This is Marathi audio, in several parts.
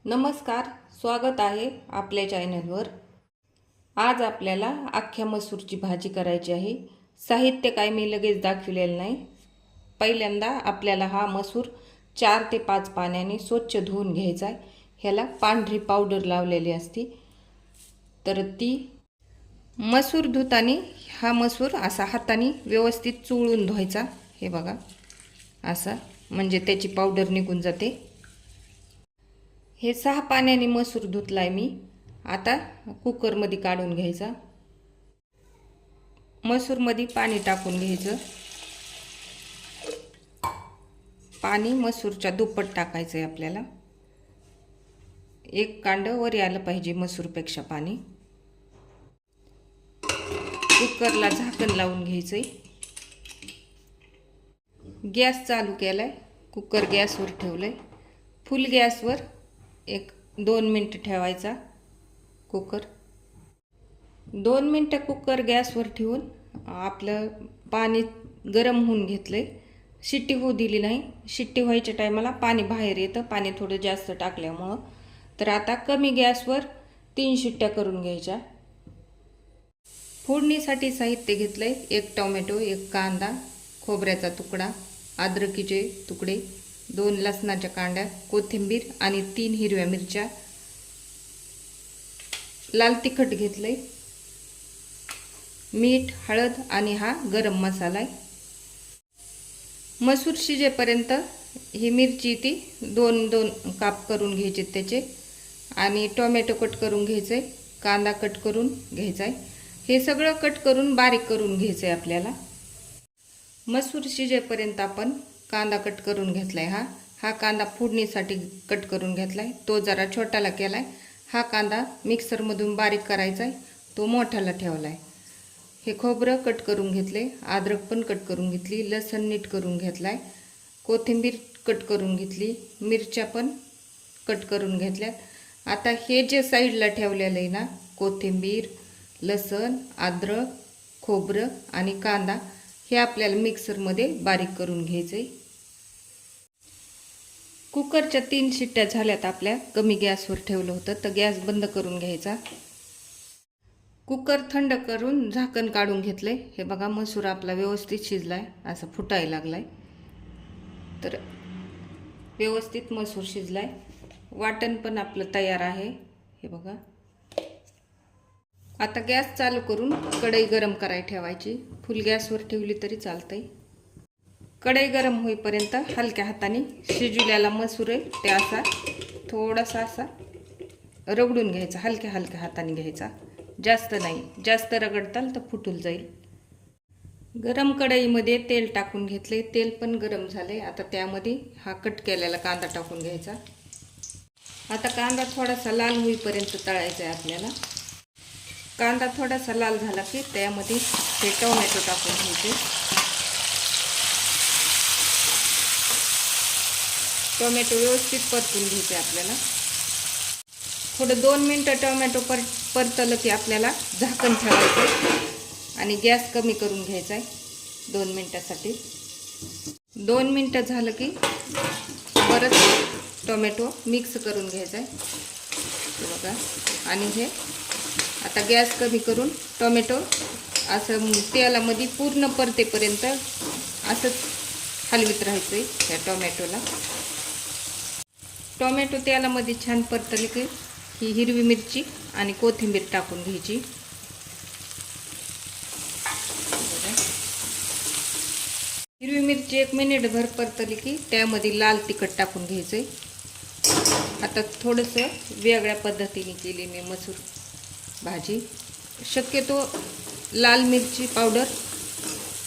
नमस्कार, स्वागत आहे आपल्या चॅनलवर। आज आपल्याला अख्ख्या मसूरची भाजी करायची आहे। साहित्य काय मी लगेच दाखविलेलं नाही। पहिल्यांदा आपल्याला हा मसूर 4 ते 5 पाण्याने स्वच्छ धुवून घ्यायचा आहे। ह्याला पांढरी पावडर लावलेली असते, तर ती मसूर धुताना हा मसूर असा हाताने व्यवस्थित चोळून धुवायचा। हे बघा, असा म्हणजे त्याची पावडर निघून जाते। हे 6 पाण्याने मसूर धुतलाय मी। आता कुकर मध्ये काढून घ्यायचा। मसूर मध्ये पाणी टाकून घ्यायचं। पाणी मसूरच्या दुप्पट टाकायचं आहे आपल्याला। एक कांड वर आलं पाहिजे मसूरपेक्षा पाणी। कुकरला झाकण लावून घ्यायचंय। गॅस चालू केलाय। कुकर गॅसवर ठेवलंय। फुल गॅसवर 1-2 मिनिट ठेवायचा कुकर। 2 मिनिटं कुकर गॅसवर ठेवून आपलं पाणी गरम होऊन घेतलंय। शिट्टी होऊ दिली नाही। शिट्टी व्हायच्या टायमाला पाणी बाहेर येतं, पाणी थोडं जास्त टाकल्यामुळं। तर आता कमी गॅसवर 3 शिट्ट्या करून घ्यायच्या। फोडणीसाठी साहित्य घेतलंय। 1 टोमॅटो, 1 कांदा, खोबऱ्याचा तुकडा, अद्रकीचे तुकडे, 2 लसणाच्या कांड्या, कोथिंबीर आणि 3 हिरव्या मिरच्या, लाल तिखट घेतलंय, मीठ, हळद आणि हा गरम मसाला आहे। मसूर शिजेपर्यंत ही मिरची ती 2-2 काप करून घ्यायचे त्याचे, आणि टोमॅटो कट करून घ्यायचे, कांदा कट करून घ्यायचा आहे। हे सगळं कट करून बारीक करून घ्यायचं आहे आपल्याला। मसूर शिजेपर्यंत आपण कांदा कट करून घेतलाय। हा कांदा फोडणीसाठी कट करून घेतलाय, तो जरा छोटाला केलाय। हा कांदा मिक्सर मधून बारीक करायचा आहे, तो मोठाला ठेवलाय। हे खोबरं कट करून घेतले, अद्रक पण कट करून घेतली, लसण नीट करून घेतलाय, कोथिंबीर कट करून घेतली, मिरच्या पण कट करून घेतल्या। आता हे जे साईडला ठेवलेलं आहे ना, कोथिंबीर, लसण, अद्रक, खोबरं आणि कांदा, हे आपल्याला मिक्सर मध्ये बारीक करून घ्यायचंय। कुकरच्या 3 शिट्ट्या झाल्यात आपल्या। कमी गॅसवर ठेवलं होतं, तर गॅस बंद करून घ्यायचा। कुकर थंड करून झाकण काढून घेतलंय। हे बघा, मसूर आपला व्यवस्थित शिजलाय, असा फुटायला लागलाय। तर व्यवस्थित मसूर शिजलाय। वाटण पण आपलं तयार आहे, हे बघा। आता गॅस चालू करून कढई गरम करायला ठेवायची। फुल गॅसवर ठेवली तरी चालतंय। कढई गरम होईपर्यंत हलक्या हाताने शिजलेला मसूर आहे ते असा थोडासा असा रगडून घ्यायचा। हलक्या हाताने घ्यायचा, जास्त नाही। जास्त रगडताल तर फुटून जाईल। गरम कढईमध्ये तेल टाकून घेतले, तेल पण गरम झाले। आता त्यामध्ये हा कट केलेला कांदा टाकून घ्यायचा। आता कांदा थोडासा लाल होईपर्यंत तळायचा आहे आपल्याला। कांदा थोडासा लाल झाला की त्यामध्ये हे टोमॅटो टाकून घ्यायचे। टोमॅटो व्यवस्थित परतून घ्यायचे आपल्याला। थोडं 2 मिनिटं टोमॅटो परतलं की आपल्याला झाकण ठेवायचं आणि गॅस कमी करून घ्यायचा आहे 2 मिनिटासाठी। 2 मिनिटं झालं की परत टोमॅटो मिक्स करून घ्यायचा आहे, बघा। आणि हे आता गॅस कमी करून टोमॅटो असं तेलामध्ये पूर्ण परतेपर्यंत असंच हलवित राहायचं या टोमॅटोला। टोमॅटो तेलामध्ये छान परतले की ही हिरवी मिरची आणि कोथिंबीर टाकून घ्यायची। हिरवी मिरची 1 मिनिटभर परतली की त्यामध्ये लाल तिखट टाकून घ्यायचे। आता थोडंसं वेगळ्या पद्धतीने केली मी मसूर भाजी। शक्यतो लाल मिरची पावडर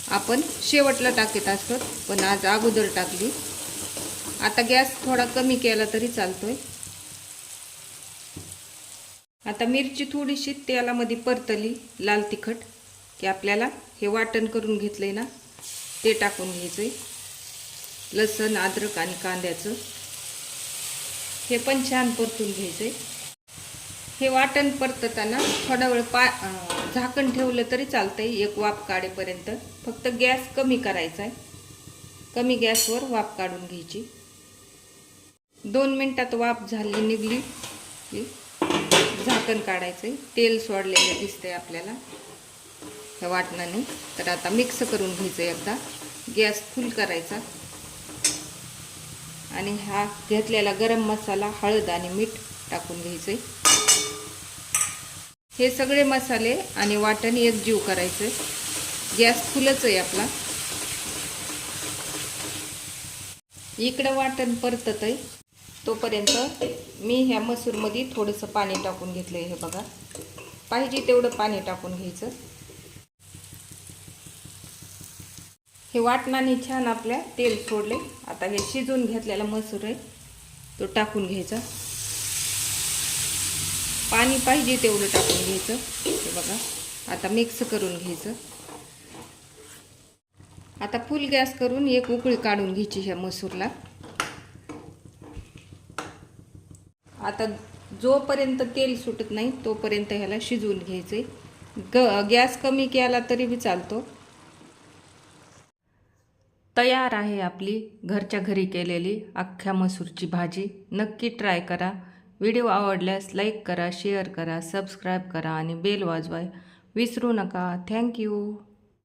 आपण शेवटला टाकत असतो, पण आज अगोदर टाकली। आता गॅस थोडा कमी केला तरी चालतोय। आता मिरची थोडीशी तेलामध्ये परतली लाल तिखट की आपल्याला हे वाटण करून घेतलंय ना, ते टाकून घ्यायचंय। लसण, अद्रक आणि कांद्याचं हे पण छान परतून घ्यायचंय। हे वाटण परतताना थोडा वेळ झाकण ठेवलं तरी चालतंय, 1 वाफ काढेपर्यंत। फक्त गॅस कमी करायचा आहे। कमी गॅसवर वाफ काढून घ्यायची। 2 मिनिटात वाफ झाली निघली की झाकण काढायचं. तेल सोडलेलं दिसतंय आपल्याला ह्या वाटणाने. तर आता मिक्स करून घ्यायचं एकदा. गॅस फुल करायचा आणि हा घेतलेला गरम मसाला, हळद आणि मीठ टाकून घ्यायचे. हे सगळे मसाले आणि वाटण एकजीव करायचं. गॅस फुलच आहे आपला. इकडं वाटण परतत आहे तोपर्यंत मी ह्या मसूरमध्ये थोडंसं पाणी टाकून घेतलंय. हे बघा, पाहिजे तेवढं पाणी टाकून घ्यायचं. हे वाटणाने छान आपल्या तेल सोडले. आता हे शिजून घेतलेला मसूर आहे तो टाकून घ्यायचा. पाणी पाहिजे तेवढं टाकून घ्यायचं. हे बघा, आता मिक्स करून घ्यायचं. आता फुल गॅस करून एक उकळी काढून घ्यायची ह्या मसूरला. आता जोपर्यंत तेल सुटत नाही तोपर्यंत ह्याला शिजवून घ्यायचे. गॅस कमी केला तरी बी चालतो. तयार आहे आपली घरच्या घरी केलेली अख्ख्या मसूरची भाजी. नक्की ट्राय करा. व्हिडिओ आवडल्यास लाईक करा, शेअर करा, सबस्क्राईब करा आणि बेल वाजवाय विसरू नका. थँक्यू.